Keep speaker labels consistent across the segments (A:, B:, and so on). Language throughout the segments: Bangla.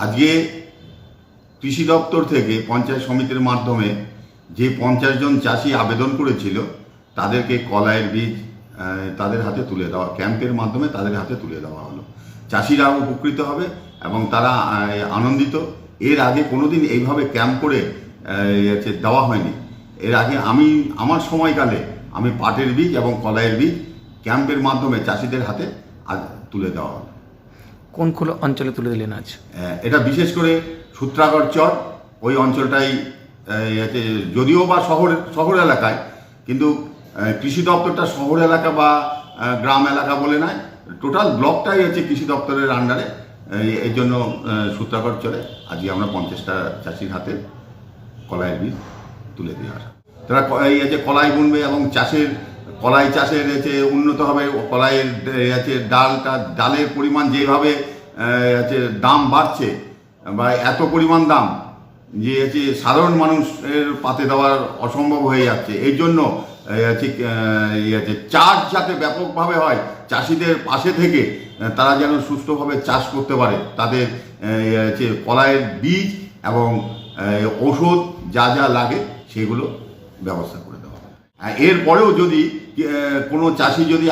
A: আজকে কৃষি দপ্তর থেকে পঞ্চায়েত সমিতির মাধ্যমে যে 50 জন চাষি আবেদন করেছিল তাদেরকে কলাইয়ের বীজ তাদের হাতে তুলে দেওয়া, ক্যাম্পের মাধ্যমে তাদের হাতে তুলে দেওয়া হলো। চাষিরা উপকৃত হবে এবং তারা আনন্দিত। এর আগে কোনোদিন এইভাবে ক্যাম্প করে দেওয়া হয়নি। এর আগে আমার সময়কালে আমি পাটের বীজ এবং কলাইয়ের বীজ ক্যাম্পের মাধ্যমে চাষিদের হাতে তুলে দেওয়া হলো।
B: কোন অঞ্চলে তুলে দিলেন আজ?
A: এটা বিশেষ করে সূত্রাগড় চর, ওই অঞ্চলটাই যদিও বা শহর এলাকায়, কিন্তু কৃষি দপ্তরটা শহর এলাকা বা গ্রাম এলাকা বলে নয়, টোটাল ব্লকটাই কৃষি দপ্তরের আন্ডারে। এই জন্য সূত্রাগড় চরে আজকে আমরা 50টা চাষির হাতে কলাইয়ের বীজ তুলে দিয়ে আসা। তারা কলাই বুনবে এবং কলাই চাষের উন্নত হবে। কলাইয়ের ডালের পরিমাণ যেভাবে দাম বাড়ছে বা এত পরিমাণ দাম যে সাধারণ মানুষের পাতে দেওয়ার অসম্ভব হয়ে যাচ্ছে। এই জন্য চাষ যাতে ব্যাপকভাবে হয়, চাষিদের পাশে থেকে তারা যেন সুষ্ঠুভাবে চাষ করতে পারে, তাদের কলাইয়ের বীজ এবং ওষুধ যা যা লাগে সেগুলো ব্যবস্থা করে দেওয়া হবে। এরপরেও যদি কোনো চাষি যদি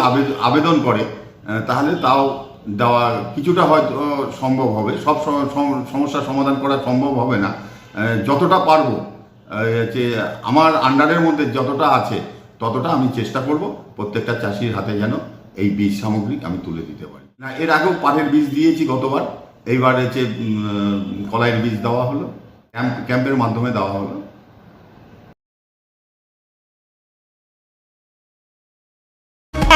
A: আবেদন করে তাহলে তাও দেওয়া কিছুটা হয়তো সম্ভব হবে। সব সমস্যার সমাধান করা সম্ভব হবে না। যতটা পারবো আমার আন্ডারের মধ্যে যতটা আছে ততটা আমি চেষ্টা করব প্রত্যেকটা চাষির হাতে যেন এই বীজ সামগ্রী আমি তুলে দিতে পারি। না, এর আগেও পাটের বীজ দিয়েছি গতবার, এইবার কলাইয়ের বীজ দেওয়া হলো, ক্যাম্পের মাধ্যমে দেওয়া হলো।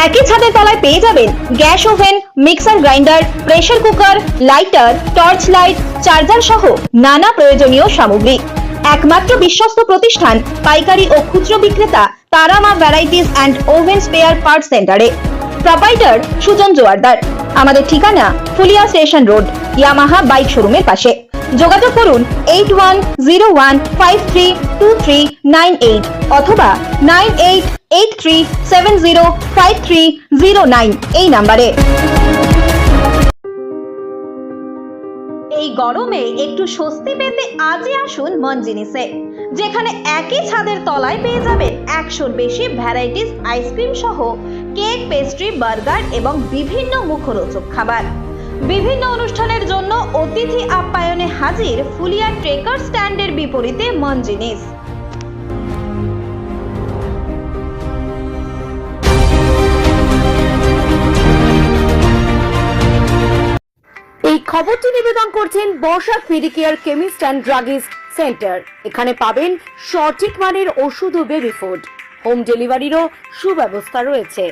C: একই ছাদের তলায় পেয়ে যাবেন gas oven, mixer grinder, pressure cooker, lighter, torch light, charger সহ নানা প্রয়োজনীয় সামগ্রী। একমাত্র বিশ্বস্ত প্রতিষ্ঠান পাইকারি ও খুচরো বিক্রেতা Tara Maa varieties and oven spare parts সেন্টারে। প্রোপাইটার সুজন জোয়ারদার। আমাদের ঠিকানা Phulia station road, Yamaha bike শোরুমের পাশে। যোগাযোগ করুন 8101532398 অথবা 9883705309 এই নাম্বারে। এই গরমে একটু স্বস্তি পেতে আজই আসুন মনজিনিসে, যেখানে একই ছাদের তলায় পেয়ে যাবেন 100-র বেশি ভ্যারাইটিস আইসক্রিম সহ কেক, পেস্ট্রি, বার্গার এবং বিভিন্ন মুখরোচক খাবার। বিভিন্ন অনুষ্ঠানের জন্য অতিথি আপ্যায়নে হাজির ফুলিয়া ট্রেকার স্ট্যান্ডের বিপরীতে মনজিনিস।
D: এই খবরটি নিবেদন করছেন Barsha medicare chemist and druggist centre. এখানে পাবেন সঠিক মানের ওষুধ ও বেবি ফুড। হোম ডেলিভারিরও সুব্যবস্থা রয়েছে।